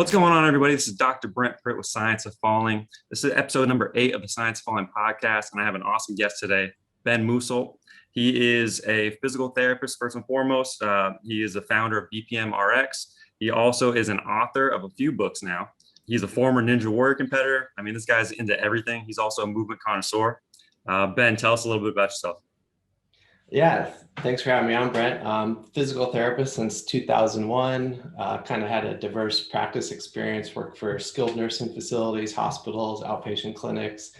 What's going on, everybody? This is Dr. Brent Pritt with Science of Falling. This is episode number 8 of the Science of Falling podcast, and I have an awesome guest today, Ben Musholt. He is a physical therapist, first and foremost. He is the founder of BPM RX. He also is an author of a few books now. He's a former Ninja Warrior competitor. I mean, this guy's into everything. He's also a movement connoisseur. Ben, tell us a little bit about yourself. Yeah, thanks for having me on, Brent. Physical therapist since 2001, kind of had a diverse practice experience, worked for skilled nursing facilities, hospitals, outpatient clinics,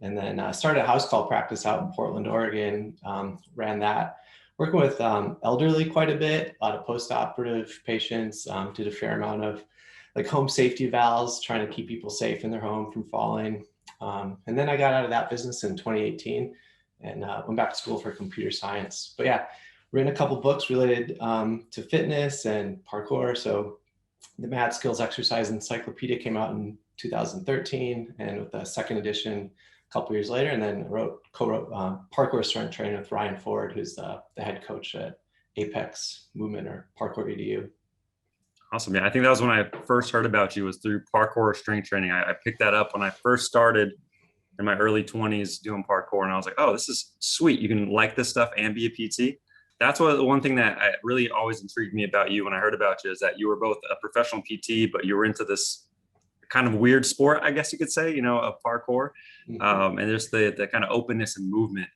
and then started a house call practice out in Portland, Oregon, ran that. Working with elderly quite a bit, a lot of post-operative patients, did a fair amount of like home safety valves, trying to keep people safe in their home from falling. And then I got out of that business in 2018. And went back to school for computer science. But yeah, written a couple books related to fitness and parkour. So the Mad Skills Exercise Encyclopedia came out in 2013, and with the second edition a couple years later, and then co-wrote Parkour Strength Training with Ryan Ford, who's the head coach at Apex Movement or Parkour EDU. Awesome. Yeah, I think that was when I first heard about you, was through Parkour Strength Training. I picked that up when I first started in my early 20s doing parkour. And I was like, oh, this is sweet. You can like this stuff and be a PT. That's one thing that really always intrigued me about you when I heard about you, is that you were both a professional PT, but you were into this kind of weird sport, I guess you could say, of parkour. And there's the kind of openness and movement.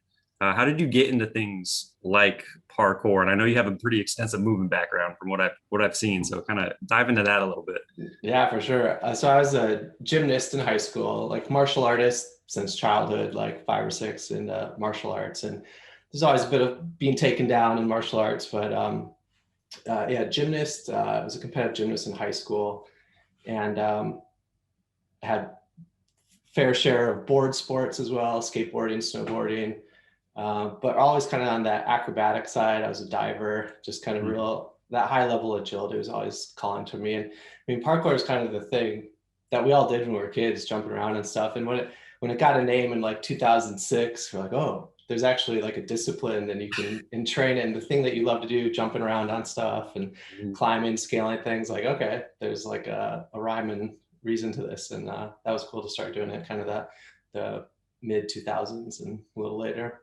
How did you get into things like parkour? And I know you have a pretty extensive movement background from what I've seen. So kind of dive into that a little bit. Yeah, for sure. So I was a gymnast in high school, like martial artist since childhood, like 5 or 6 in martial arts. And there's always a bit of being taken down in martial arts, but yeah, gymnast. I was a competitive gymnast in high school, and had fair share of board sports as well, skateboarding, snowboarding. But always kind of on that acrobatic side. I was a diver, just kind of that high level agility was always calling to me. And I mean, parkour is kind of the thing that we all did when we were kids, jumping around and stuff. And when it got a name in like 2006, we're like, oh, there's actually like a discipline and you can train it. And the thing that you love to do, jumping around on stuff and climbing, scaling things, like, okay, there's like a rhyme and reason to this. And that was cool to start doing it kind of the mid 2000s and a little later.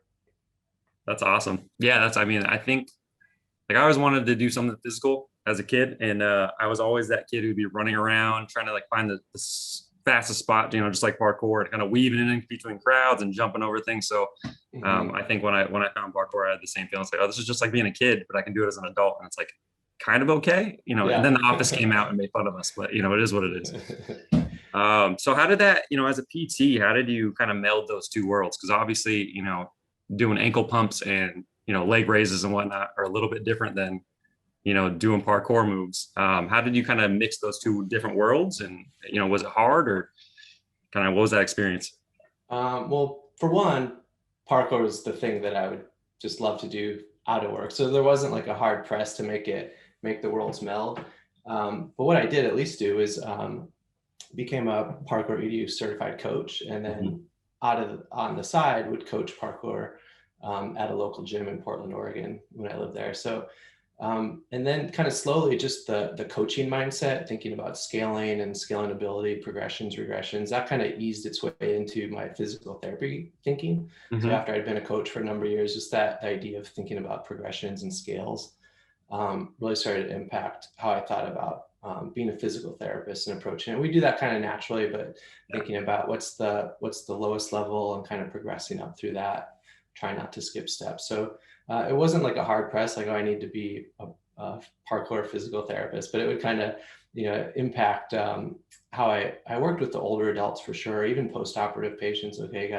That's awesome. Yeah, I think like I always wanted to do something physical as a kid. And I was always that kid who'd be running around trying to like find the fastest spot, just like parkour, and kind of weaving in between crowds and jumping over things. So I think when I found parkour, I had the same feeling. It's like, oh, this is just like being a kid, but I can do it as an adult. And it's like kind of okay, Yeah. And then The Office came out and made fun of us, but it is what it is. So how did that, as a PT, how did you kind of meld those two worlds? Because obviously, doing ankle pumps and, leg raises and whatnot are a little bit different than, doing parkour moves. How did you kind of mix those two different worlds? And, was it hard, or kind of what was that experience? Well, for one, parkour was the thing that I would just love to do out of work. So there wasn't like a hard press to make the worlds meld. But what I did at least do is became a parkour EDU certified coach, and then on the side would coach parkour at a local gym in Portland, Oregon when I lived there. So and then kind of slowly just the coaching mindset, thinking about scaling and scaling ability, progressions, regressions, that kind of eased its way into my physical therapy thinking. So after I'd been a coach for a number of years, just the idea of thinking about progressions and scales really started to impact how I thought about being a physical therapist and approaching it. We do that kind of naturally, but thinking about what's the lowest level and kind of progressing up through that, try not to skip steps. So it wasn't like a hard press, like, oh, I need to be a parkour physical therapist, but it would kind of, impact how I worked with the older adults for sure, even post-operative patients. Okay, you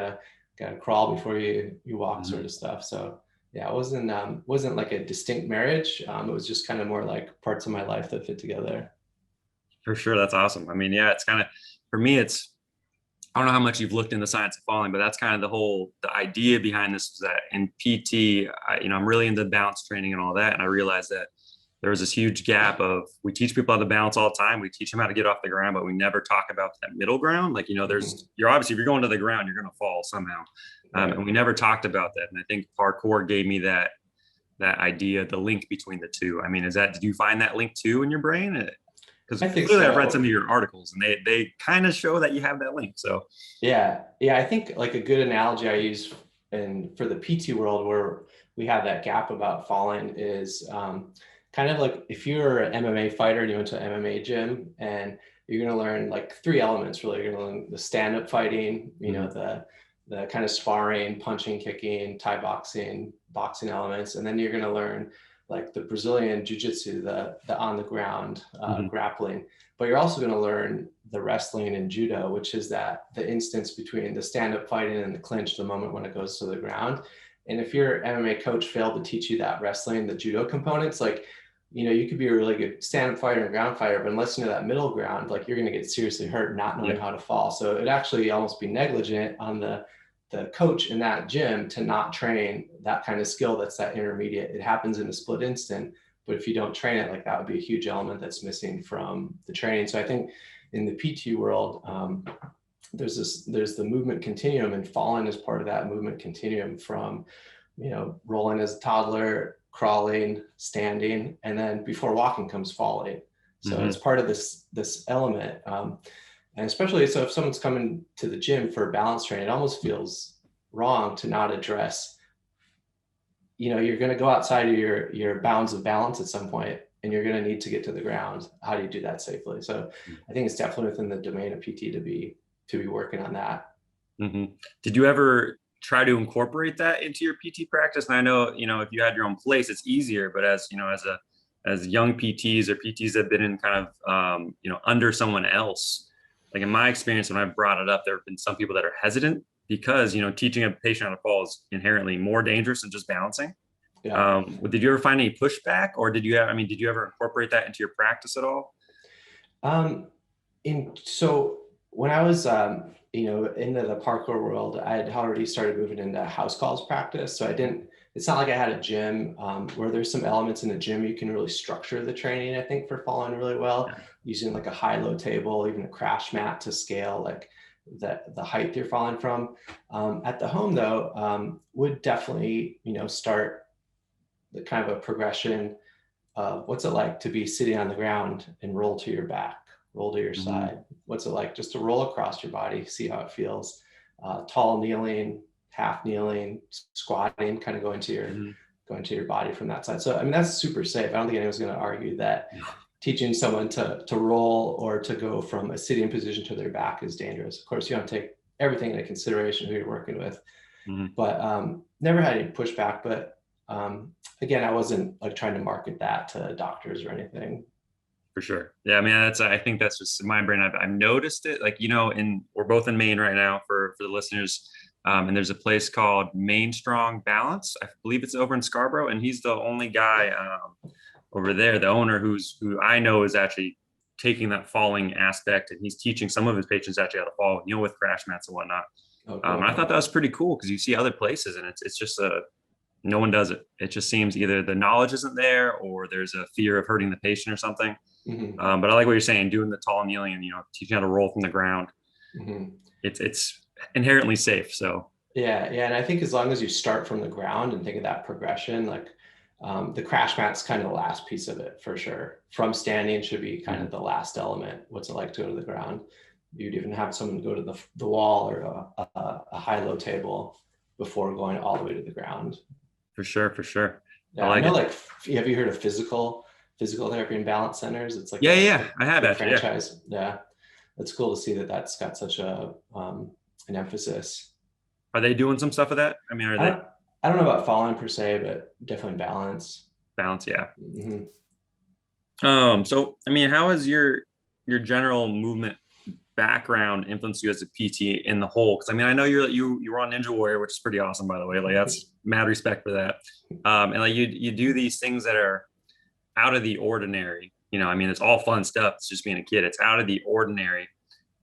gotta crawl before you walk, sort of stuff. So yeah, it wasn't like a distinct marriage. It was just kind of more like parts of my life that fit together. For sure. That's awesome. I mean, yeah, it's kind of, for me, I don't know how much you've looked into Science of Falling, but that's kind of the idea behind this, was that in PT, I'm really into balance training and all that. And I realized that there was this huge gap of, we teach people how to balance all the time. We teach them how to get off the ground, but we never talk about that middle ground. Like, you're obviously, if you're going to the ground, you're going to fall somehow. And we never talked about that. And I think parkour gave me that idea, the link between the two. I mean, did you find that link too in your brain? Because I think clearly I've read so. some of your articles and they kind of show that you have that link. So Yeah. Yeah. I think like a good analogy I use for the PT world where we have that gap about falling is kind of like if you're an MMA fighter and you went to an MMA gym and you're going to learn like three elements really. You're going to learn the stand-up fighting, the kind of sparring, punching, kicking, Thai boxing, boxing elements. And then you're going to learn like the Brazilian jiu-jitsu, the on the ground grappling. But you're also going to learn the wrestling and judo, which is that the instance between the stand-up fighting and the clinch, the moment when it goes to the ground. And if your MMA coach failed to teach you that wrestling, the judo components, like, you could be a really good stand-up fighter and ground fighter, but unless you know that middle ground, like you're going to get seriously hurt not knowing how to fall. So it'd actually almost be negligent on the coach in that gym to not train that kind of skill. That's that intermediate. It happens in a split instant. But if you don't train it, like that would be a huge element that's missing from the training. So I think in the PT world, there's the movement continuum, and falling is part of that movement continuum from, rolling as a toddler, crawling, standing, and then before walking comes falling. So it's part of this element. And especially so if someone's coming to the gym for balance training, it almost feels wrong to not address, you're going to go outside of your bounds of balance at some point, and you're going to need to get to the ground. How do you do that safely? So I think it's definitely within the domain of PT to be working on that. Did you ever try to incorporate that into your PT practice? And I know, if you had your own place, it's easier, but as young PTs or PTs that have been in kind of, under someone else, like in my experience, when I've brought it up, there have been some people that are hesitant because, teaching a patient how to fall is inherently more dangerous than just balancing. Yeah. Did you ever find any pushback, or did you ever incorporate that into your practice at all? So when I was, into the parkour world, I had already started moving into house calls practice. So it's not like I had a gym where there's some elements in the gym you can really structure the training, I think, for falling really well, using like a high-low table, even a crash mat to scale like the height you're falling from. At the home though, would definitely, start the kind of a progression of what's it like to be sitting on the ground and roll to your back, roll to your side. What's it like just to roll across your body, see how it feels. Tall kneeling, half kneeling, squatting, kind of going to your body from that side. So, that's super safe. I don't think anyone's going to argue that teaching someone to roll or to go from a sitting position to their back is dangerous. Of course, you have to take everything into consideration who you're working with, but never had any pushback. But again, I wasn't like trying to market that to doctors or anything. For sure. Yeah. I think that's just in my brain. I've noticed it, like, we're both in Maine right now for the listeners. And there's a place called Maine Strong Balance. I believe it's over in Scarborough, and he's the only guy over there, the owner who I know is actually taking that falling aspect, and he's teaching some of his patients actually how to fall, with crash mats and whatnot. Oh, cool. And I thought that was pretty cool because you see other places and it's just no one does it. It just seems either the knowledge isn't there or there's a fear of hurting the patient or something. But I like what you're saying, doing the tall kneeling and, teaching how to roll from the ground. It's inherently safe. So yeah. And I think as long as you start from the ground and think of that progression, like the crash mat's kind of the last piece of it for sure. From standing should be kind of the last element. What's it like to go to the ground? You'd even have someone go to the wall or a high-low table before going all the way to the ground. For sure. Yeah, I know. Like, have you heard of physical therapy and balance centers? It's like I have actually. Franchise. Yeah, it's cool to see that that's got such an emphasis. Are they doing some stuff with that? Are they? I don't know about falling per se, but definitely balance. Balance, yeah. So how has your general movement background influenced you as a PT in the whole? Because I know you were on Ninja Warrior, which is pretty awesome, by the way. Like, that's mad respect for that. And like you do these things that are out of the ordinary. It's all fun stuff. It's just being a kid. It's out of the ordinary.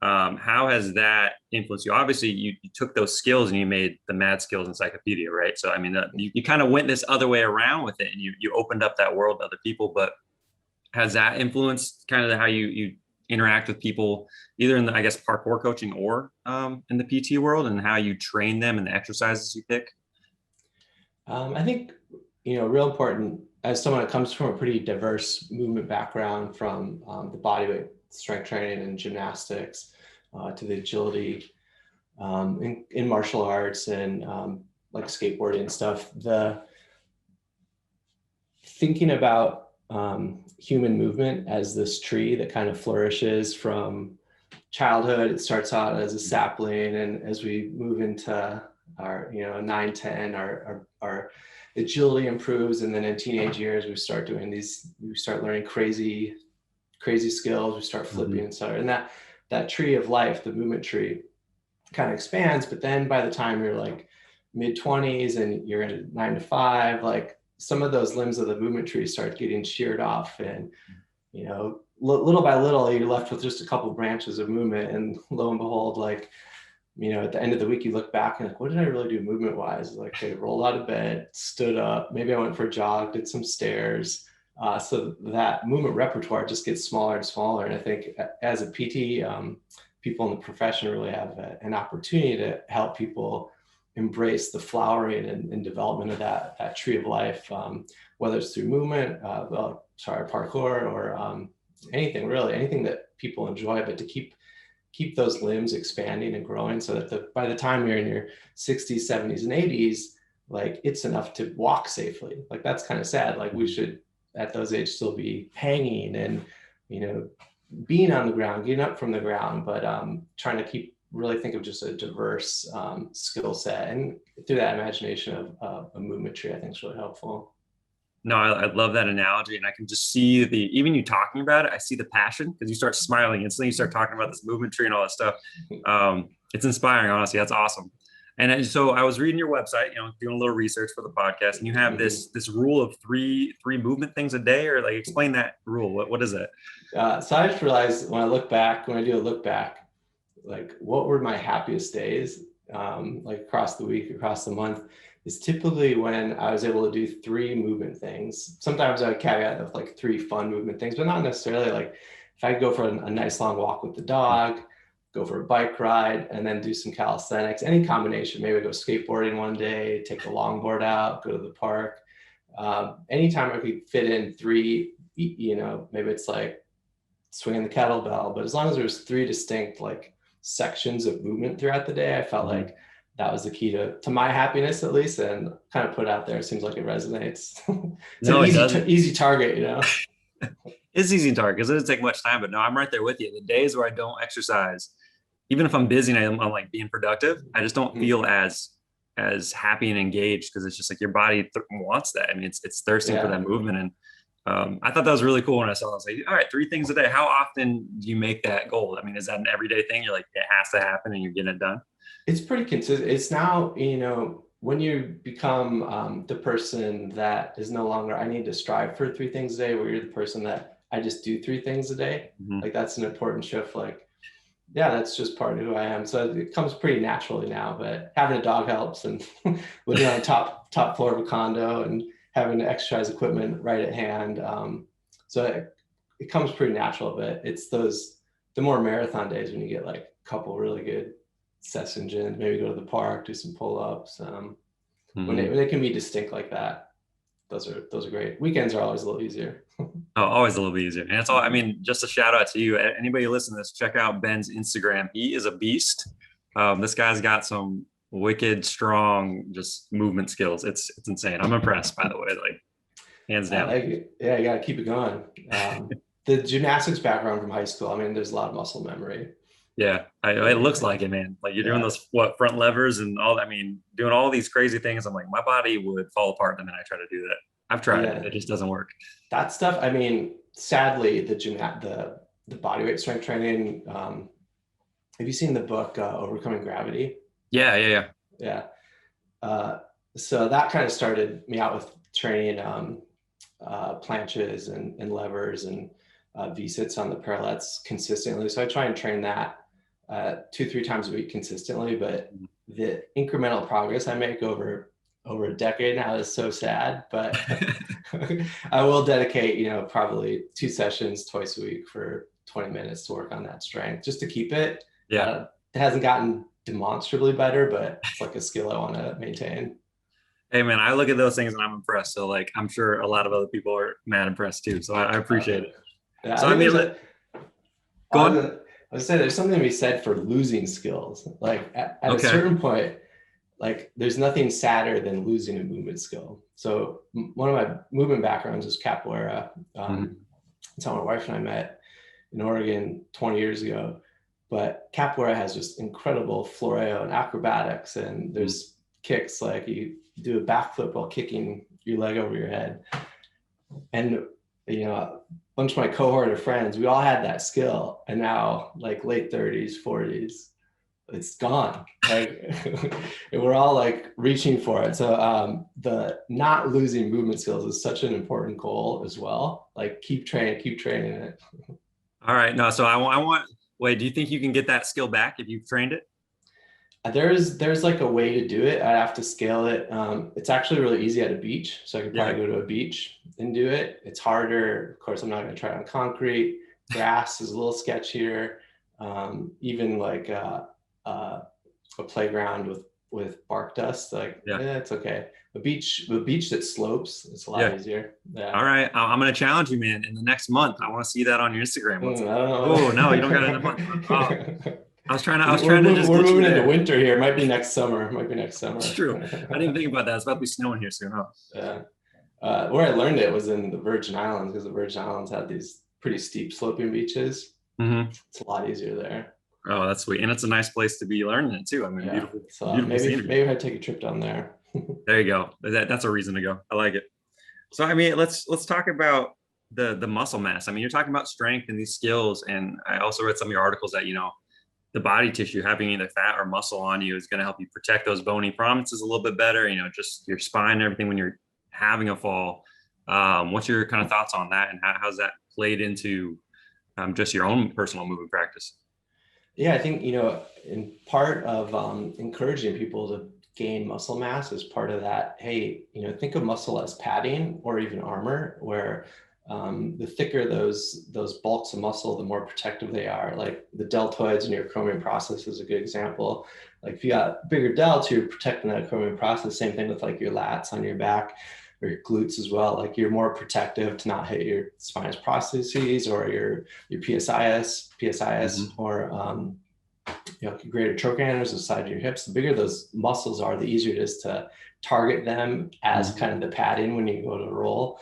How has that influenced you? Obviously, you took those skills and you made the mad skills encyclopedia, right? So you kind of went this other way around with it, and you opened up that world to other people. But has that influenced kind of how you interact with people, either in the, I guess, parkour coaching or in the PT world, and how you train them and the exercises you pick? I think, real important as someone that comes from a pretty diverse movement background, from the bodyweight strength training and gymnastics to the agility in martial arts and like skateboarding and stuff, the thinking about human movement as this tree that kind of flourishes from childhood. It starts out as a sapling, and as we move into our 9, 10, our agility improves, and then in teenage years we start learning crazy skills, we start flipping and stuff, and that tree of life, the movement tree, kind of expands. But then by the time you're like mid-20s and you're in a 9 to 5, like some of those limbs of the movement tree start getting sheared off, and little by little you're left with just a couple of branches of movement, and lo and behold, like at the end of the week you look back and like, what did I really do movement wise? Like, I rolled out of bed, stood up, maybe I went for a jog, did some stairs. So that movement repertoire just gets smaller and smaller. And I think as a PT, people in the profession really have an opportunity to help people embrace the flowering and development of that tree of life, whether it's through movement, parkour, or anything that people enjoy, but to keep those limbs expanding and growing, so that by the time you're in your 60s, 70s, and 80s, like it's enough to walk safely. Like, that's kind of sad. Like, we should at those ages still be hanging and being on the ground, getting up from the ground, but trying to really think of just a diverse skill set, and through that imagination of a movement tree, I think is really helpful. No, I love that analogy, and I can just see even you talking about it, I see the passion, because you start smiling instantly. You start talking about this movement tree and all that stuff. It's inspiring, honestly. That's awesome. And so I was reading your website, doing a little research for the podcast, and you have this rule of three movement things a day, or like, explain that rule. What is it? So I just realized when I do a look back, like, what were my happiest days, like across the week, across the month, is typically when I was able to do 3 movement things. Sometimes I would caveat with like 3 fun movement things, but not necessarily. Like, if I could go for a nice long walk with the dog, go for a bike ride, and then do some calisthenics, any combination. Maybe go skateboarding one day, take the longboard out, go to the park. Anytime I could fit in 3, maybe it's like swinging the kettlebell, but as long as there's 3 distinct like sections of movement throughout the day, I felt like that was the key to my happiness, at least, and kind of put it out there. It seems like it resonates. It's an easy target, It's easy target because it doesn't take much time, but no, I'm right there with you. The days where I don't exercise, even if I'm busy and I'm like being productive, I just don't feel as happy and engaged, because it's just like your body wants that. I mean, it's thirsting for that movement. And I thought that was really cool when I saw it. I was like, all right, 3 things a day. How often do you make that goal? I mean, is that an everyday thing? You're like, it has to happen and you're getting it done? It's pretty consistent. It's now, when you become the person that is no longer, I need to strive for 3 things a day, where you're the person that I just do 3 things a day. Like, that's an important shift. Like, yeah, that's just part of who I am. So it comes pretty naturally now, but having a dog helps, and living on the top floor of a condo and having exercise equipment right at hand. So it comes pretty natural, but it's the more marathon days when you get like a couple really good sessions in, maybe go to the park, do some pull-ups. When they can be distinct like that, those are great. Weekends are always a little easier. Oh, always a little bit easier. And it's all, I mean, just a shout out to you. Anybody listen to this, check out Ben's Instagram. He is a beast. This guy's got some wicked, strong, just movement skills. It's insane. I'm impressed, by the way, like, hands down. Yeah, you got to keep it going. The gymnastics background from high school, I mean, there's a lot of muscle memory. Yeah, it looks like it, man. Like, you're doing those front levers and all. I mean, doing all these crazy things. I'm like, my body would fall apart the minute I try to do that. I've tried it; it just doesn't work. That stuff. I mean, sadly, the bodyweight strength training. Have you seen the book Overcoming Gravity? Yeah. So that kind of started me out with training planches and levers and V-sits on the parallettes consistently. So I try and train that 2-3 times a week consistently, but the incremental progress I make over a decade now is so sad, but I will dedicate, probably 2 sessions twice a week for 20 minutes to work on that strength, just to keep it. It hasn't gotten demonstrably better, but it's like a skill I want to maintain. Hey man, I look at those things and I'm impressed. So like, I'm sure a lot of other people are mad impressed too. So I appreciate it. Yeah, So I I think mean, go I on. was gonna say there's something to be said for losing skills. Like at a Okay. certain point, like there's nothing sadder than losing a movement skill. So one of my movement backgrounds is capoeira. Mhm. That's how my wife and I met in Oregon 20 years ago. But capoeira has just incredible floreo and acrobatics, and there's kicks like you do a backflip while kicking your leg over your head. And a bunch of my cohort of friends, we all had that skill, and now like late 30s, 40s, it's gone. Like we're all like reaching for it. So the not losing movement skills is such an important goal as well. Like keep training it. All right. No, so wait, do you think you can get that skill back if you've trained it? There's like a way to do it. I have to scale it. It's actually really easy at a beach, so I could Yeah. probably go to a beach and do it. It's harder. Of course, I'm not going to try it on concrete. Grass is a little sketchier. Even like a playground with bark dust, like Yeah. it's okay. The beach that slopes, it's a lot easier. Yeah. All right. I'm going to challenge you, man. In the next month, I want to see that on your Instagram. I don't know. Oh, no, you don't got it in a month. Oh, I was trying to just we're get you moving there. into winter here. It might be next summer. It's true. I didn't think about that. It's about to be snowing here soon, huh? Yeah. Where I learned it was in the Virgin Islands, because the Virgin Islands had these pretty steep sloping beaches. Mm-hmm. It's a lot easier there. Oh, that's sweet. And it's a nice place to be learning it too. I mean, Yeah. beautiful, So beautiful scenery. maybe if I take a trip down there. There you go. That's a reason to go. I like it. So, I mean, let's talk about the muscle mass. I mean, you're talking about strength and these skills. And I also read some of your articles that, the body tissue having either fat or muscle on you is going to help you protect those bony prominences a little bit better, just your spine and everything when you're having a fall. What's your kind of thoughts on that, and how's that played into just your own personal movement practice? Yeah, I think, in part of encouraging people to gain muscle mass is part of that. Hey, think of muscle as padding or even armor, where the thicker those bulks of muscle, the more protective they are. Like the deltoids in your acromion process is a good example. Like if you got bigger delts, you're protecting that acromion process. Same thing with like your lats on your back or your glutes as well. Like you're more protective to not hit your spinous processes or your PSIS, or greater trochanters, the side of your hips. The bigger those muscles are, the easier it is to target them as kind of the padding when you go to roll.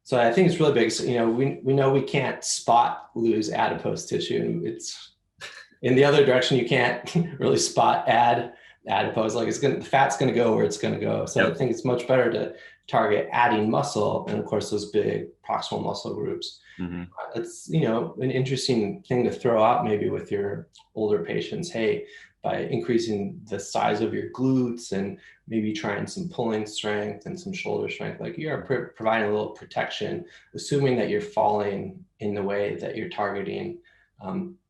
So I think it's really big. So, we know we can't spot lose adipose tissue, and it's in the other direction. You can't really spot add adipose. Like the fat's going to go where it's going to go. So I think it's much better to target adding muscle, and of course those big proximal muscle groups. Mm-hmm. It's an interesting thing to throw out maybe with your older patients. Hey, by increasing the size of your glutes and maybe trying some pulling strength and some shoulder strength, like you are providing a little protection, assuming that you're falling in the way that you're targeting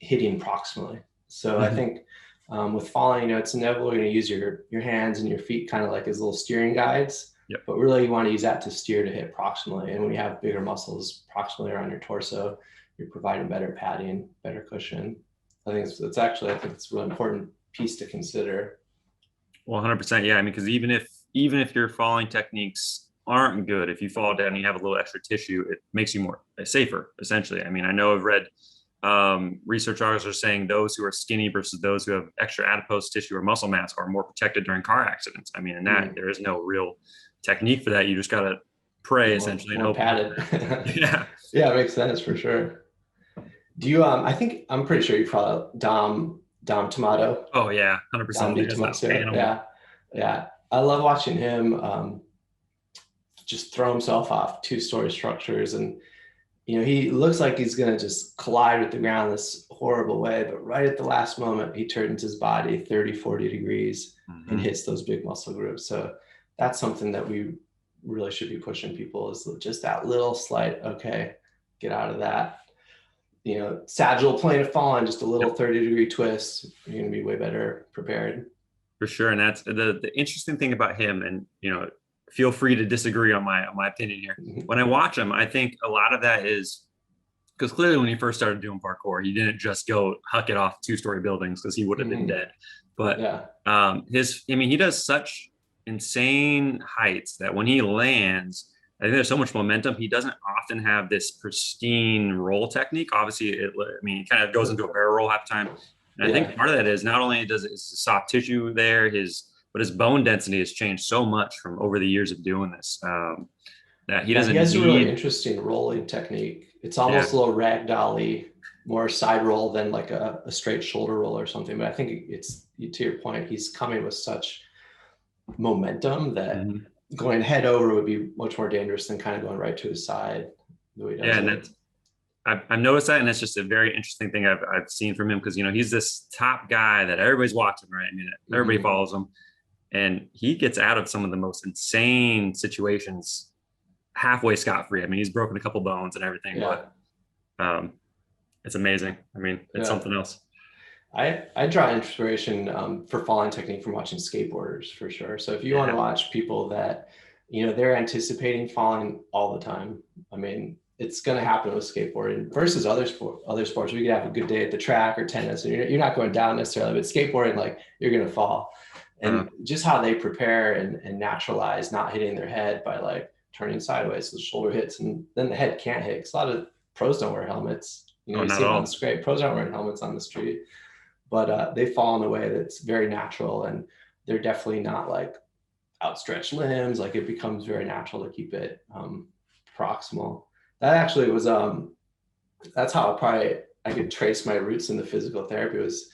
hitting proximally. So I think with falling, it's inevitable you're going to use your hands and your feet kind of like as little steering guides. Yep. But really you want to use that to steer to hit proximally. And when you have bigger muscles proximally around your torso, you're providing better padding, better cushion. I think it's a really important piece to consider. Well, 100%. Yeah. I mean, because even if your falling techniques aren't good, if you fall down and you have a little extra tissue, it makes you more safer, essentially. I mean, I know I've read research articles are saying those who are skinny versus those who have extra adipose tissue or muscle mass are more protected during car accidents. I mean, and that there is no real technique for that. You just got to pray essentially. More padded. Yeah. Yeah, it makes sense for sure. Do you, I'm pretty sure you follow Dom Tomato. Oh yeah. 100%. Yeah. I love watching him just throw himself off 2-story structures. And, he looks like he's going to just collide with the ground this horrible way, but right at the last moment, he turns his body 30, 40 degrees and hits those big muscle groups. So that's something that we really should be pushing people, is just that little slight, okay, get out of that, sagittal plane of falling, just a little 30-degree twist. You're going to be way better prepared. For sure. And that's the interesting thing about him. And, feel free to disagree on my opinion here. When I watch him, I think a lot of that is because clearly when he first started doing parkour, he didn't just go huck it off 2-story buildings because he would have been dead. But he does such insane heights that when he lands, I think there's so much momentum. He doesn't often have this pristine roll technique. Obviously, he kind of goes into a barrel roll half the time. And I think part of that is not only does it is soft tissue there, but his bone density has changed so much from over the years of doing this, that he doesn't he has need. a really interesting rolling technique. It's almost a little ragdolly, more side roll than like a straight shoulder roll or something. But I think it's, to your point, he's coming with such momentum that going head over would be much more dangerous than kind of going right to his side. The way he does and I've noticed that, and it's just a very interesting thing I've seen from him, because he's this top guy that everybody's watching, right? I mean, everybody follows him, and he gets out of some of the most insane situations halfway scot-free. I mean, he's broken a couple bones and everything, but it's amazing. I mean, it's something else. I draw inspiration for falling technique from watching skateboarders, for sure. So if you want to watch people that, they're anticipating falling all the time, I mean, it's going to happen with skateboarding versus other sports. We could have a good day at the track or tennis, and you're not going down necessarily, but skateboarding, like, you're going to fall. And just how they prepare and naturalize not hitting their head by like turning sideways so the shoulder hits and then the head can't hit. Because a lot of pros don't wear helmets. You see them on the street. Pros aren't wearing helmets on the street, but they fall in a way that's very natural, and they're definitely not like outstretched limbs. Like, it becomes very natural to keep it proximal. That actually was that's how I could trace my roots in the physical therapy, was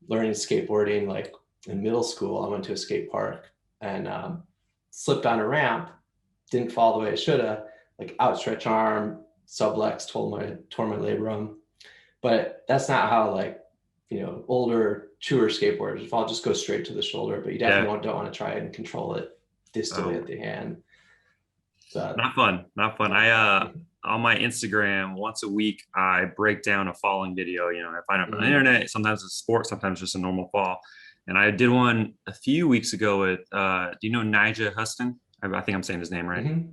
learning skateboarding. Like in middle school, I went to a skate park and slipped on a ramp, didn't fall the way I should have, like outstretched arm, sublex, tore my labrum. But that's not how, like, older, truer skateboarders fall, just go straight to the shoulder, but you definitely don't want to try and control it distally at the hand. So, not fun. I on my Instagram once a week, I break down a falling video. I find it on the internet. Sometimes it's sport, sometimes just a normal fall. And I did one a few weeks ago with, do you know Nigel Huston? I think I'm saying his name right.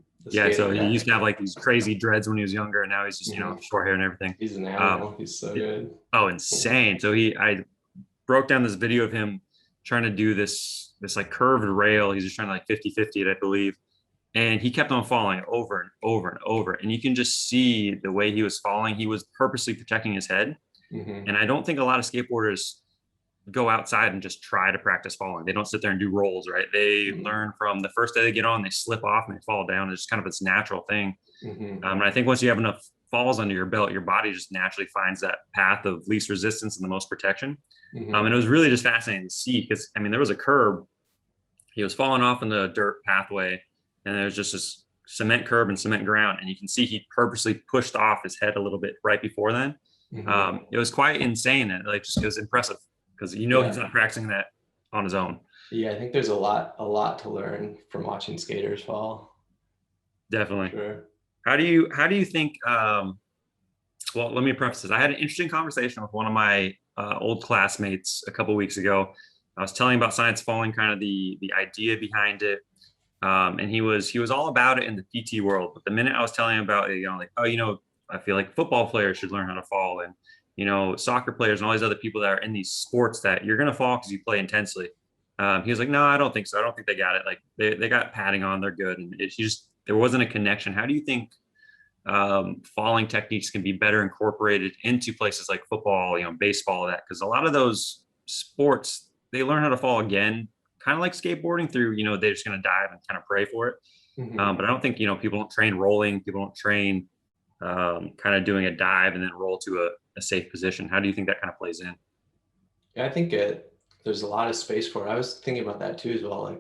So he used to have like these crazy dreads when he was younger, and now he's just, short hair and everything. He's an animal. He's so good. Oh, insane. So I broke down this video of him trying to do this like curved rail. He's just trying to like 50-50 it, I believe. And he kept on falling over and over and over. And you can just see the way he was falling. He was purposely protecting his head. And I don't think a lot of skateboarders go outside and just try to practice falling. They don't sit there and do rolls, right? They learn from the first day they get on, they slip off and they fall down. It's just kind of this natural thing. And I think once you have enough falls under your belt, your body just naturally finds that path of least resistance and the most protection. And it was really just fascinating to see, because there was a curb. He was falling off in the dirt pathway, and there was just this cement curb and cement ground. And you can see he purposely pushed off his head a little bit right before then. It was quite insane. And like, just was impressive, because he's not practicing that on his own. Yeah, I think there's a lot to learn from watching skaters fall. Definitely. Sure. How do you think? Well, let me preface this. I had an interesting conversation with one of my old classmates a couple of weeks ago. I was telling him about science falling, kind of the idea behind it, and he was all about it in the PT world. But the minute I was telling him about it, I feel like football players should learn how to fall, and soccer players and all these other people that are in these sports that you're going to fall because you play intensely. He was like, no, I don't think so. I don't think they got it. Like they got padding on, they're good. And there wasn't a connection. How do you think falling techniques can be better incorporated into places like football, baseball, that? Because a lot of those sports, they learn how to fall again, kind of like skateboarding through, they're just going to dive and kind of pray for it. But I don't think, people don't train rolling. People don't train kind of doing a dive and then roll to a safe position. How do you think that kind of plays in? Yeah, I think there's a lot of space for it. I was thinking about that too as well.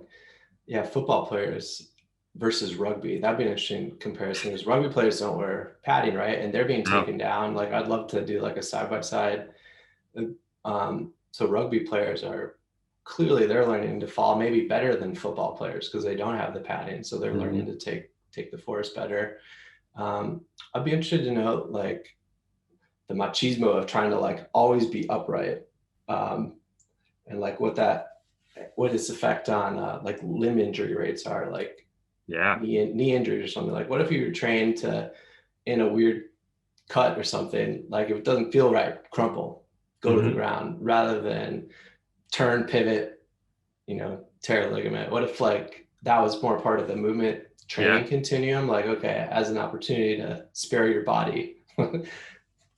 Like, football players versus rugby. That'd be an interesting comparison, because rugby players don't wear padding, right? And they're being taken down. Like, I'd love to do like a side-by-side. So rugby players they're learning to fall maybe better than football players, because they don't have the padding. So they're learning to take the force better. I'd be interested to know, like, the machismo of trying to like always be upright, and like what its effect on like limb injury rates are, like knee injuries or something. Like, what if you were trained to, in a weird cut or something, like if it doesn't feel right, crumple, go to the ground, rather than turn, pivot, tear a ligament? What if like that was more part of the movement training continuum. Like, okay, as an opportunity to spare your body,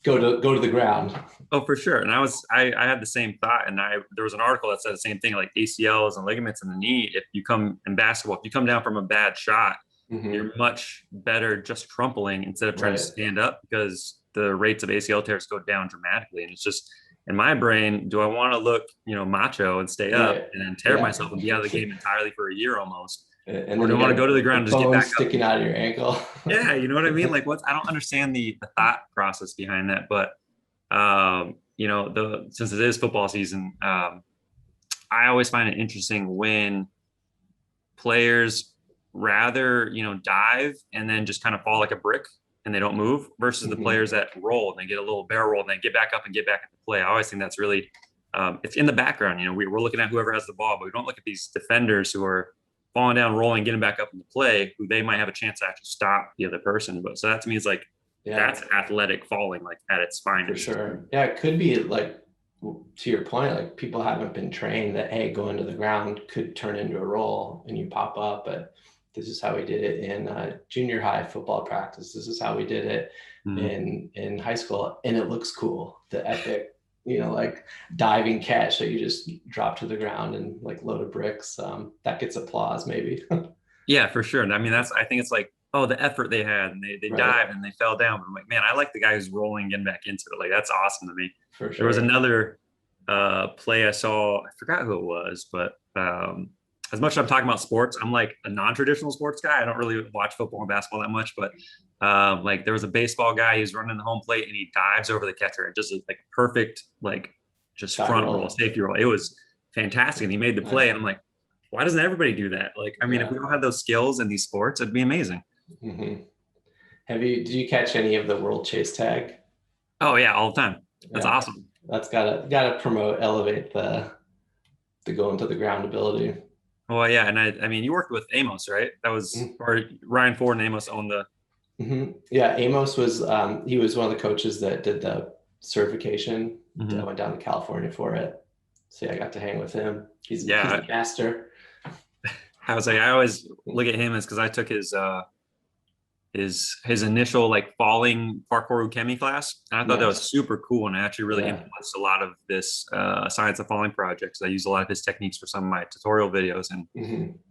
go to the ground. Oh, for sure. And I had the same thought. And there was an article that said the same thing, like ACLs and ligaments in the knee. If you come in basketball, if you come down from a bad shot, you're much better just crumpling instead of trying to stand up, because the rates of ACL tears go down dramatically. And it's just, in my brain, do I want to look, macho and stay up and then tear myself and be out of the game entirely for a year almost? And or do I want to go to the ground and just get back sticking out of your ankle? Yeah, you know what I mean? Like, I don't understand the thought process behind that. But since it is football season, I always find it interesting when players rather, dive and then just kind of fall like a brick and they don't move, versus the players that roll and they get a little barrel roll and they get back up and get back into play. I always think that's really, it's in the background. We're looking at whoever has the ball, but we don't look at these defenders who are falling down, rolling, getting back up into play, who they might have a chance to actually stop the other person. But so that to me is like, that's athletic falling, like at its finest. For sure. Yeah, it could be like, to your point, like people haven't been trained that, hey, going to the ground could turn into a roll and you pop up. But this is how we did it in junior high football practice. This is how we did it in high school. And it looks cool. The epic, like diving catch that you just drop to the ground and like load of bricks. That gets applause maybe. Yeah, for sure. And I mean, I think it's like, oh, the effort they had, and they dived and they fell down. But I'm like, man, I like the guy who's rolling, getting back into it. Like, that's awesome to me. For sure. There was another play I saw, I forgot who it was, but as much as I'm talking about sports, I'm like a non-traditional sports guy. I don't really watch football and basketball that much, but like there was a baseball guy who's running the home plate and he dives over the catcher and just like perfect, like just front roll, safety roll. It was fantastic. And he made the play. And I'm like, why doesn't everybody do that? Like, I mean, if we all had those skills in these sports, it'd be amazing. Did you catch any of the world chase tag? Oh yeah, all the time. That's awesome. That's gotta promote, elevate the going to the ground ability. Well, yeah, and I mean, you worked with Amos, right? That was or Ryan Ford and Amos owned the. Yeah, Amos was he was one of the coaches that did the certification. I went down to California for it, so yeah, I got to hang with him. He's a master. I was like, I always look at him as, because I took his initial like falling parkour ukemi class, and I thought that was super cool, and I actually really influenced a lot of this science of falling projects. I use a lot of his techniques for some of my tutorial videos, and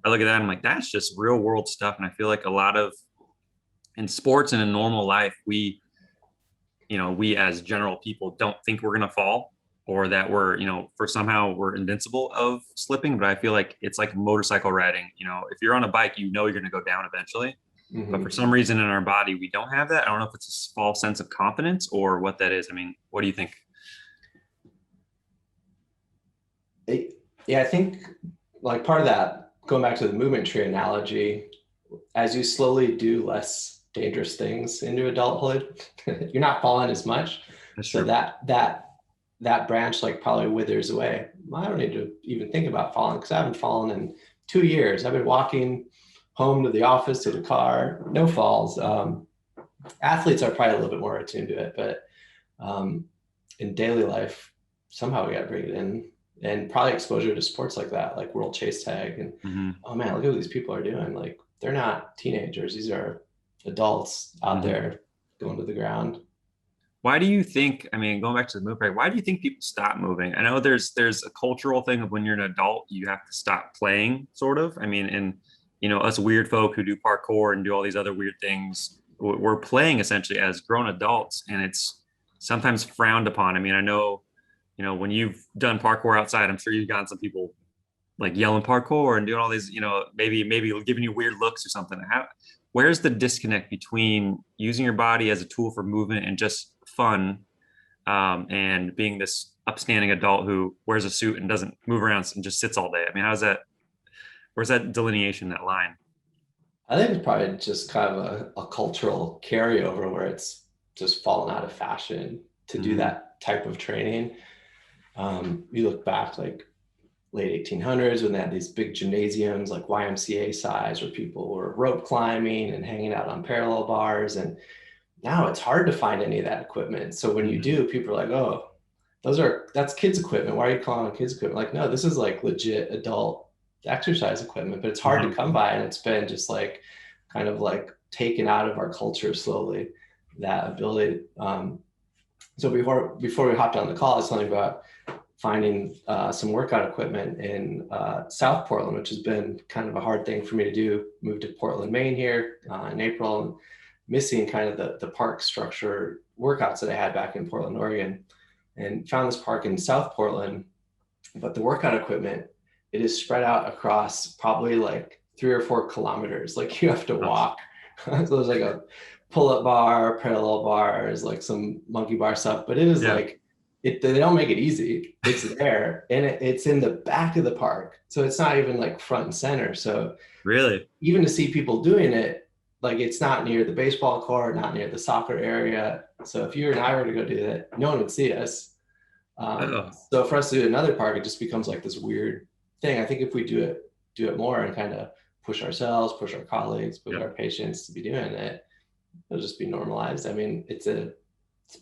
I look at that and I'm like, that's just real world stuff. And I feel like a lot of in sports and in normal life, we as general people don't think we're gonna fall, or that we're somehow we're invincible of slipping. But I feel like it's like motorcycle riding. If you're on a bike, you're gonna go down eventually. But for some reason in our body, we don't have that. I don't know if it's a false sense of confidence or what that is. I mean, what do you think? Yeah, I think like part of that, going back to the movement tree analogy, as you slowly do less dangerous things into adulthood, you're not falling as much. That's so true. that branch like probably withers away. I don't need to even think about falling, because I haven't fallen in 2 years. I've been walking home to the office, to the car, no falls. Athletes are probably a little bit more attuned to it, but in daily life, somehow we got to bring it in, and probably exposure to sports like that, like World Chase Tag. And oh man, look at what these people are doing. Like, they're not teenagers. These are adults out there going to the ground. Why do you think, I mean, going back to the move, right? Why do you think people stop moving? I know there's a cultural thing of when you're an adult, you have to stop playing, sort of. I mean, and us weird folk who do parkour and do all these other weird things, we're playing essentially as grown adults, and it's sometimes frowned upon. I mean, I know, when you've done parkour outside, I'm sure you've gotten some people like yelling parkour and doing all these, maybe giving you weird looks or something. Where's the disconnect between using your body as a tool for movement and just fun, and being this upstanding adult who wears a suit and doesn't move around and just sits all day? I mean, where's that delineation, that line? I think it's probably just kind of a cultural carryover where it's just fallen out of fashion to do that type of training. You look back like late 1800s when they had these big gymnasiums like YMCA size, where people were rope climbing and hanging out on parallel bars. And now it's hard to find any of that equipment. So when you do, people are like, oh, that's kids equipment. Why are you calling it kids equipment? Like, no, this is like legit adult exercise equipment, but it's hard to come by, and it's been just like kind of like taken out of our culture slowly, that ability. So before we hopped on the call, I was telling you about finding some workout equipment in South Portland, which has been kind of a hard thing for me to do. Moved to Portland, Maine here in April, and missing kind of the park structure workouts that I had back in Portland, Oregon, and found this park in South Portland. But the workout equipment, it is spread out across probably like 3 or 4 kilometers. Like you have to walk. So there's like a pull-up bar, parallel bars, like some monkey bar stuff, but it is like, they don't make it easy. It's there, and it's in the back of the park. So it's not even like front and center. So really, even to see people doing it, like it's not near the baseball court, not near the soccer area. So if you and I were to go do that, no one would see us. So for us to do another park, it just becomes like this weird thing. I think if we do it more and kind of push ourselves, push our colleagues, push our patients to be doing it, it'll just be normalized. I mean, it's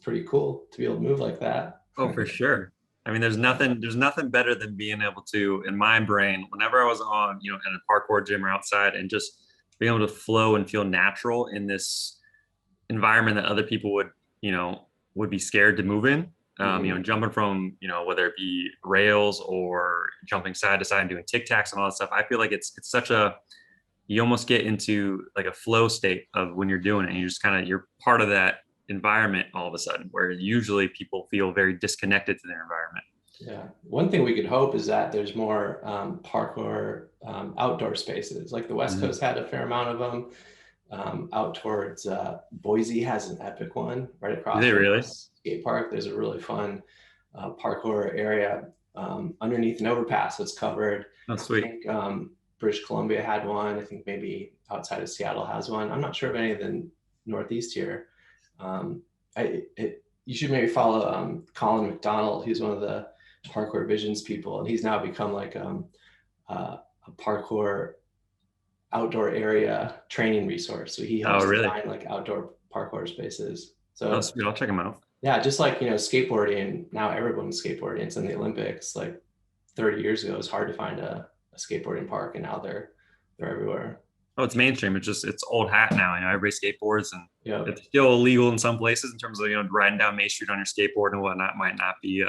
pretty cool to be able to move like that. Oh, for sure. I mean, there's nothing better than being able to, in my brain, whenever I was on, in a parkour gym or outside, and just being able to flow and feel natural in this environment that other people would be scared to move in. Jumping from, whether it be rails or jumping side to side and doing tic tacs and all that stuff. I feel like it's such you almost get into like a flow state of when you're doing it, and you're part of that environment all of a sudden, where usually people feel very disconnected to their environment. Yeah. One thing we could hope is that there's more parkour outdoor spaces. Like the West Coast had a fair amount of them. Out towards Boise has an epic one right across from the skate park. There's a really fun parkour area underneath an overpass that's covered. Oh, sweet. I think British Columbia had one. I think maybe outside of Seattle has one. I'm not sure of any of the Northeast here. You should maybe follow Colin McDonald. He's one of the Parkour Visions people, and he's now become like a parkour outdoor area training resource. So he helps design like outdoor parkour spaces. So I'll check him out. Yeah, just like skateboarding. Now everyone's skateboarding. It's in the Olympics. Like 30 years ago, it was hard to find a skateboarding park, and now they're everywhere. Oh, it's mainstream. It's old hat now. Everybody skateboards, and it's still illegal in some places in terms of riding down Main Street on your skateboard and whatnot might not be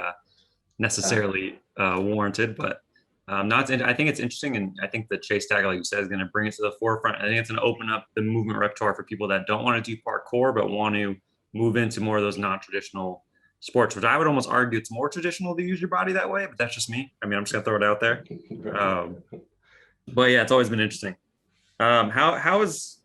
necessarily warranted. But I think it's interesting, and I think the chase tag, like you said, is going to bring it to the forefront. I think it's going to open up the movement repertoire for people that don't want to do parkour but want to move into more of those non-traditional sports, which I would almost argue it's more traditional to use your body that way. But that's just me. I mean, I'm just going to throw it out there. But yeah, it's always been interesting. How is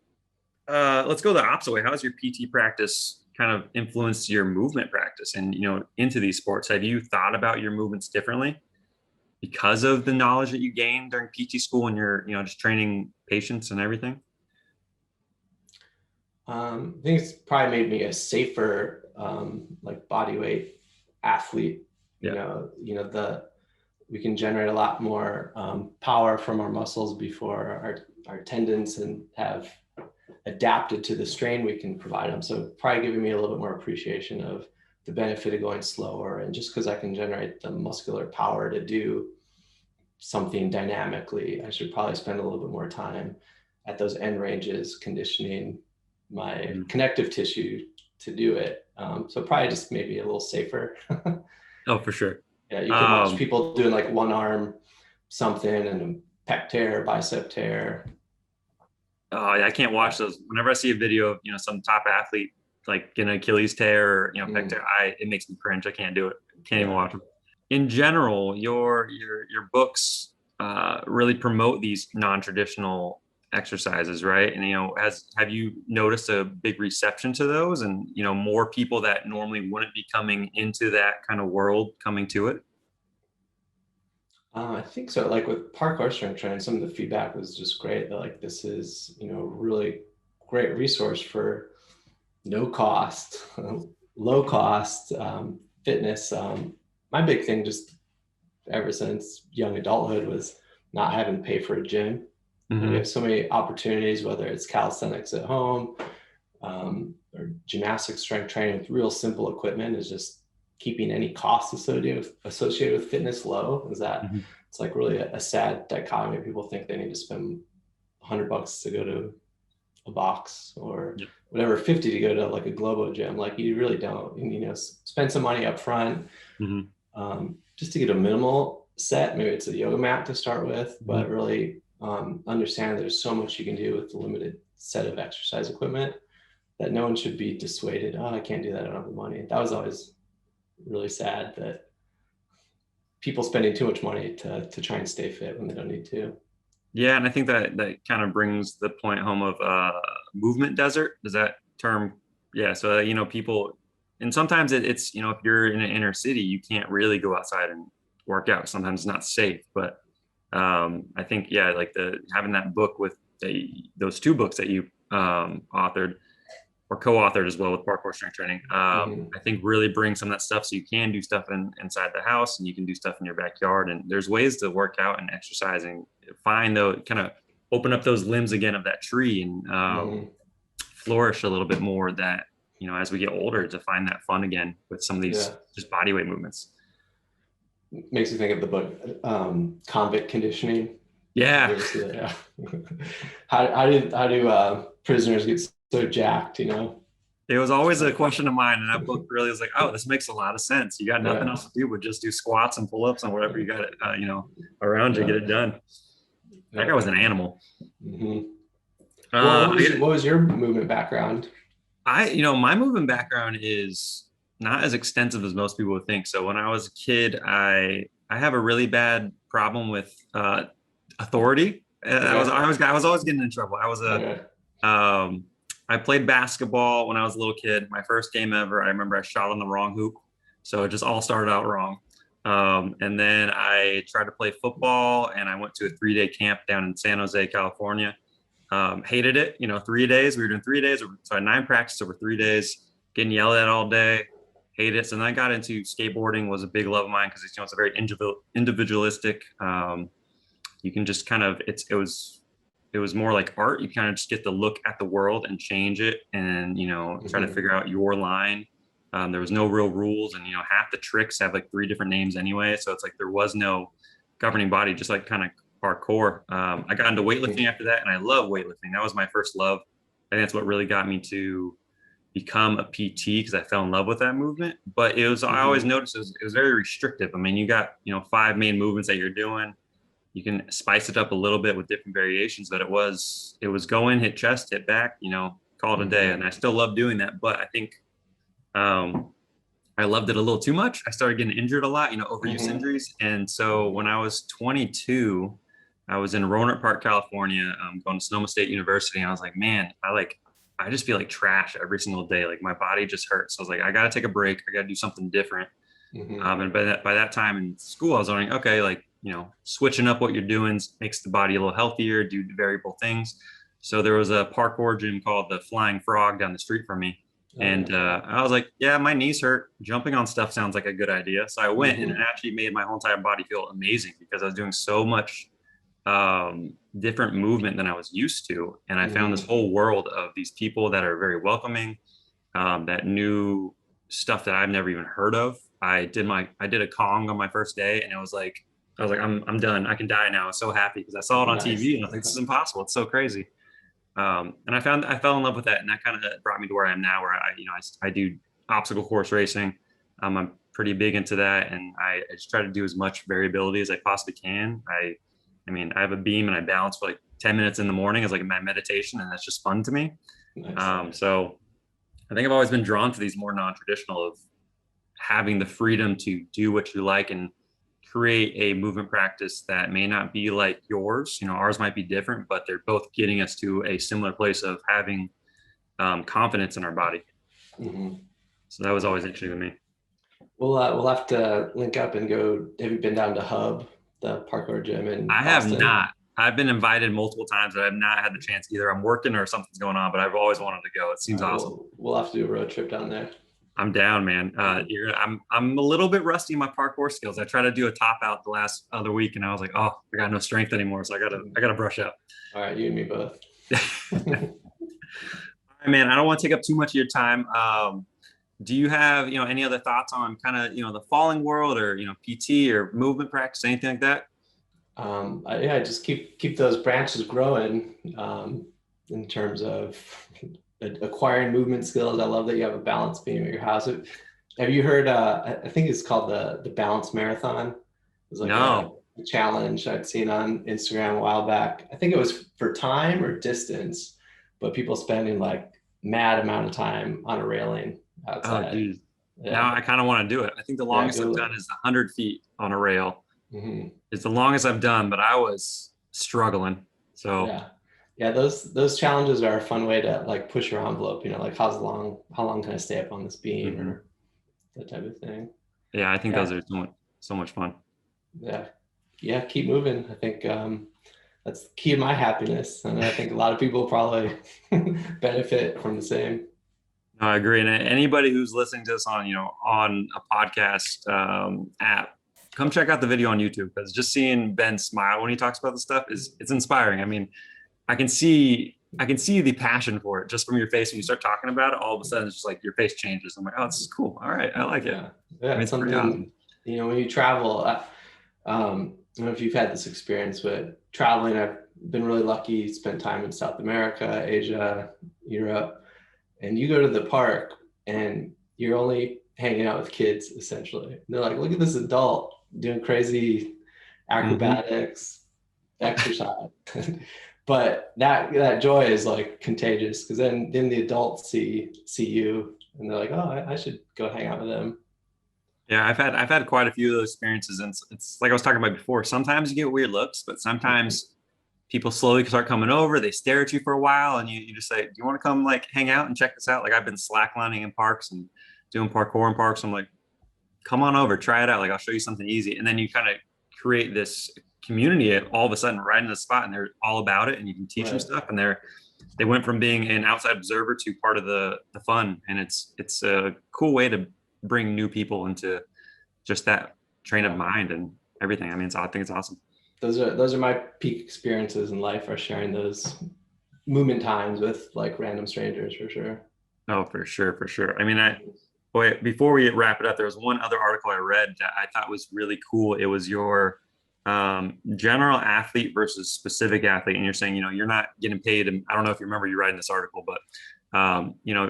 let's go the opposite way. How has your PT practice kind of influenced your movement practice and into these sports? Have you thought about your movements differently because of the knowledge that you gained during PT school and you're just training patients and everything? I think it's probably made me a safer like body weight athlete. We can generate a lot more power from our muscles before our tendons and have adapted to the strain we can provide them. So probably giving me a little bit more appreciation of the benefit of going slower. And just because I can generate the muscular power to do something dynamically, I should probably spend a little bit more time at those end ranges conditioning my connective tissue to do it. So probably just maybe a little safer. Oh, for sure. Yeah, you can watch people doing like one arm something and a pec tear, bicep tear. I can't watch those. Whenever I see a video of some top athlete like getting an Achilles tear or pec tear, it makes me cringe. I can't do it. Can't even watch them. In general, your books really promote these non-traditional exercises, right? And have you noticed a big reception to those, and more people that normally wouldn't be coming into that kind of world coming to it? I think so. Like with parkour strength training, some of the feedback was just great. That like this is really great resource for no cost, low cost fitness. My big thing just ever since young adulthood was not having to pay for a gym. We have so many opportunities, whether it's calisthenics at home or gymnastic strength training with real simple equipment, is just keeping any costs associated with fitness low. Is that it's like really a sad dichotomy. People think they need to spend $100 to go to a box, or whatever, 50 to go to like a Globo gym. Like, you really don't. And, spend some money up front, just to get a minimal set. Maybe it's a yoga mat to start with, but really understand there's so much you can do with the limited set of exercise equipment, that no one should be dissuaded. Oh, I can't do that, I don't have the money. That was always really sad, that people spending too much money to try and stay fit when they don't need to. Yeah, and I think that kind of brings the point home of movement desert. Does that term? Yeah, so people, and sometimes it's if you're in an inner city, you can't really go outside and work out. Sometimes it's not safe, but I think like having that book with those 2 books that you authored or co-authored as well with parkour strength training, I think really bring some of that stuff, so you can do stuff inside the house, and you can do stuff in your backyard, and there's ways to work out and exercising, find kind of open up those limbs again of that tree, and flourish a little bit more, that as we get older, to find that fun again with some of these just body weight movements. Makes me think of the book Convict Conditioning. Yeah. How do prisoners get so jacked? It was always a question of mine, and that book really was like, oh, this makes a lot of sense. You got nothing else to do but just do squats and pull-ups and whatever you got around you, get it done. That guy was an animal. Well, what was your movement background? My movement background is not as extensive as most people would think. So when I was a kid, I have a really bad problem with authority. I was always getting in trouble. I played basketball when I was a little kid. My first game ever, I remember I shot on the wrong hoop, so it just all started out wrong. And then I tried to play football, and I went to a 3-day camp down in San Jose, California. Hated it. 3 days. We were doing 3 days, so I had 9 practices over 3 days, getting yelled at all day. Hated it. So then I got into skateboarding. Was a big love of mine, because it's a very individualistic. You can just kind of it was more like art. You kind of just get to look at the world and change it, and try to figure out your line. There was no real rules, and half the tricks have like 3 different names anyway, so it's like there was no governing body, just like kind of parkour. I got into weightlifting after that, and I love weightlifting. That was my first love. I think that's what really got me to become a PT, because I fell in love with that movement. But it was I always noticed it was very restrictive. I mean, you got 5 main movements that you're doing. You can spice it up a little bit with different variations, but it was go in, hit chest, hit back, call it a day. And I still love doing that. But I think I loved it a little too much. I started getting injured a lot, overuse injuries. And so when I was 22, I was in Roanoke Park, California, going to Sonoma State University. And I was like, man, I just feel like trash every single day. Like, my body just hurts. So I was like, I got to take a break. I got to do something different. And by that time in school, I was learning, okay, like, switching up what you're doing makes the body a little healthier, do variable things. So there was a parkour gym called the Flying Frog down the street from me. And I was like, yeah, my knees hurt. Jumping on stuff sounds like a good idea. So I went, and it actually made my whole entire body feel amazing, because I was doing so much different movement than I was used to. And I found this whole world of these people that are very welcoming, that knew stuff that I've never even heard of. I did a Kong on my first day, and I was like, I'm done. I can die now. I was so happy, because I saw it on TV, and I was like, this is impossible. It's so crazy. And I fell in love with that, and that kind of brought me to where I am now, where I do obstacle course racing. I'm pretty big into that, and I just try to do as much variability as I possibly can. I have a beam, and I balance for like 10 minutes in the morning as like my meditation, and that's just fun to me. Nice. So I think I've always been drawn to these more non-traditional, of having the freedom to do what you like and create a movement practice that may not be like yours. Ours might be different, but they're both getting us to a similar place of having confidence in our body. So that was always interesting to me. We'll have to link up and go. Have you been down to Hub, the parkour gym in Boston? Have not. I've been invited multiple times, but I've not had the chance. Either I'm working or something's going on, but I've always wanted to go. It seems awesome. We'll have to do a road trip down there. I'm down, man. I'm a little bit rusty in my parkour skills. I tried to do a top out the last other week, and I was like, oh, I got no strength anymore. So I gotta brush up. All right, you and me both. All right, man. I don't want to take up too much of your time. Do you have any other thoughts on kind of the falling world, or PT or movement practice, anything like that? I just keep those branches growing in terms of acquiring movement skills. I love that you have a balance beam at your house. Have you heard? I think it's called the Balance Marathon. It's like a No. challenge I'd seen on Instagram a while back. I think it was for time or distance, but people spending like mad amount of time on a railing Oh, outside. geez. Now Yeah, I kind of want to do it. I think the yeah, longest I've go. done is 100 feet on a rail. Mhm. It's the longest I've done, but I was struggling. So, Yeah. Yeah, those challenges are a fun way to like push your envelope, like how long can I stay up on this beam mhm. or that type of thing. Yeah, I think those Yeah. are so much fun. Yeah. Yeah, keep moving. I think that's the key to my happiness. And I think a lot of people probably benefit from the same. No, I agree. And anybody who's listening to this on, on a podcast app, come check out the video on YouTube because just seeing Ben smile when he talks about the stuff it's inspiring. I mean, I can see the passion for it just from your face when you start talking about it. All of a sudden, it's just like your face changes. I'm like, oh, this is cool. All right, I like it. Yeah. Yeah, I mean, it's it's pretty something, awesome. when you travel, I don't know if you've had this experience, but traveling, I've been really lucky, spent time in South America, Asia, Europe, and you go to the park and you're only hanging out with kids essentially. And they're like, look at this adult doing crazy Hmm. acrobatics, exercise. But that joy is like contagious because then the adults see you and they're like, oh, I should go hang out with them. Yeah, I've had quite a few of those experiences, and it's like I was talking about before. Sometimes you get weird looks, but sometimes people slowly start coming over. They stare at you for a while, and you just say, "Do you want to come like hang out and check this out?" Like I've been slacklining in parks and doing parkour in parks. I'm like, "Come on over, try it out. Like I'll show you something easy." And then you kind of create this community all of a sudden right in the spot, and they're all about it, and you can teach them Right. stuff, and they went from being an outside observer to part of the fun, and it's a cool way to bring new people into just that train of Yeah. mind and everything. I mean, I think it's awesome. Those are my peak experiences in life, are sharing those movement times with like random strangers for sure. Oh, for sure, for sure. I mean, boy, before we wrap it up, there was one other article I read that I thought was really cool. It was your general athlete versus specific athlete, and you're saying, you're not getting paid. And I don't know if you remember you writing this article, but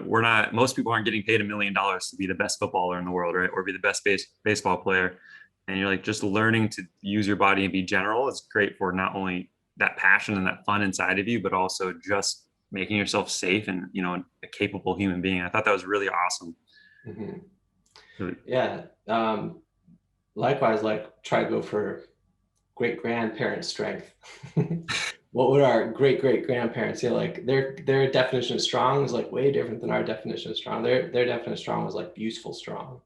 we're not. Most people aren't getting paid $1 million to be the best footballer in the world, right, or be the best baseball player. And you're like just learning to use your body and be general is great for not only that passion and that fun inside of you, but also just making yourself safe and a capable human being. I thought that was really awesome. Mm-hmm. Yeah. Likewise, like try to go for great grandparent strength. What would our great grandparents say? Like their definition of strong is like way different than our definition of strong. Their definition of strong was like useful strong.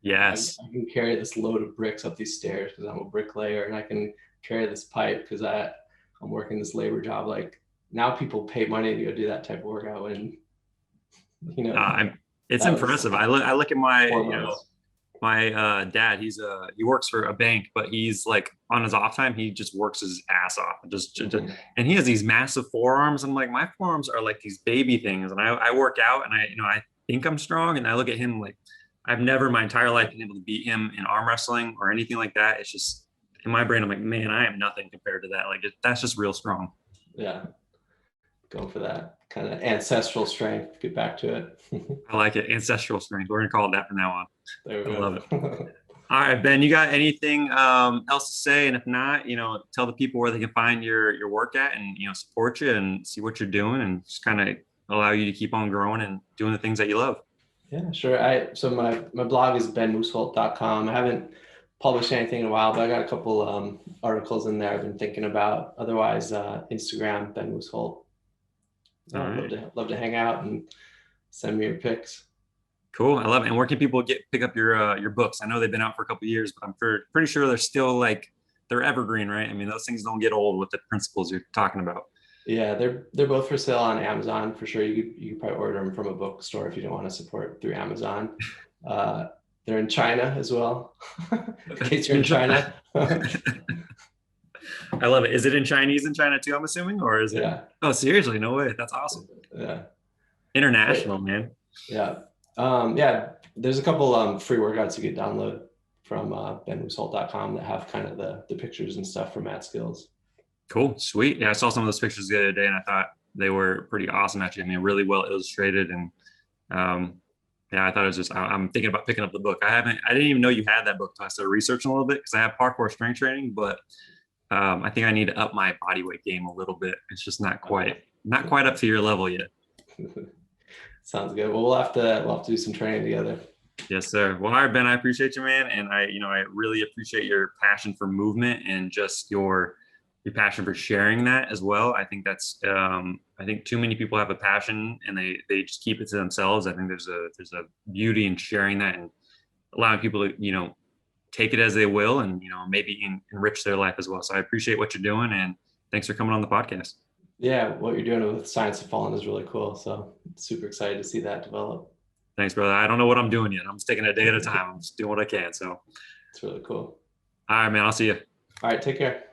Yes. I can carry this load of bricks up these stairs because I'm a bricklayer, and I can carry this pipe because I'm working this labor job. Like now people pay money to go do that type of workout, and you know It's that was impressive. I look at my, 4 months. my dad. He works for a bank, but he's like on his off time, he just works his ass off Mm-hmm. and he has these massive forearms. I'm like, my forearms are like these baby things. And I work out and I think I'm strong. And I look at him like I've never my entire life been able to beat him in arm wrestling or anything like that. It's just in my brain, I'm like, man, I am nothing compared to that. Like that's just real strong. Yeah, going for that kind of ancestral strength. Get back to it. I like it. Ancestral strength. We're gonna call it that from now on. There I we love it. go. All right, Ben, you got anything else to say? And if not, tell the people where they can find your work at and, support you and see what you're doing and just kind of allow you to keep on growing and doing the things that you love. Yeah, sure. So my blog is benmusholt.com. I haven't published anything in a while, but I got a couple articles in there I've been thinking about. Otherwise, Instagram, Ben Musholt. All I'd right. love to hang out and send me your pics. Cool. I love it. And where can people pick up your books? I know they've been out for a couple of years, but I'm pretty sure they're still like they're evergreen, right? I mean, those things don't get old with the principles you're talking about. Yeah, they're both for sale on Amazon for sure. You could probably order them from a bookstore if you don't want to support through Amazon. Uh, they're in China as well, in case you're in China. I love it. Is it in Chinese in China too, I'm assuming? Or is it? Yeah, Oh, seriously? No way. That's awesome. yeah, International, man. yeah. Yeah, there's a couple free workouts you could download from benmusholt.com that have kind of the pictures and stuff from Matt Skills. Cool. Sweet. Yeah, I saw some of those pictures the other day and I thought they were pretty awesome, actually. I mean, really well illustrated. And yeah, I thought it was just, I'm thinking about picking up the book. I didn't even know you had that book until I started researching a little bit because I have parkour strength training, but I think I need to up my body weight game a little bit. It's just not quite up to your level yet. Sounds good. Well, we'll have to do some training together. Yes, sir. Well, all right, Ben, I appreciate you, man. And I really appreciate your passion for movement and just your passion for sharing that as well. I think that's, I think too many people have a passion and they just keep it to themselves. I think there's a beauty in sharing that and allowing people to, take it as they will and, maybe enrich their life as well. So I appreciate what you're doing and thanks for coming on the podcast. Yeah, what you're doing with Science of Falling is really cool. So super excited to see that develop. Thanks, brother. I don't know what I'm doing yet. I'm just taking a day at a time. I'm just doing what I can. So it's really cool. All right, man. I'll see you. All right. Take care.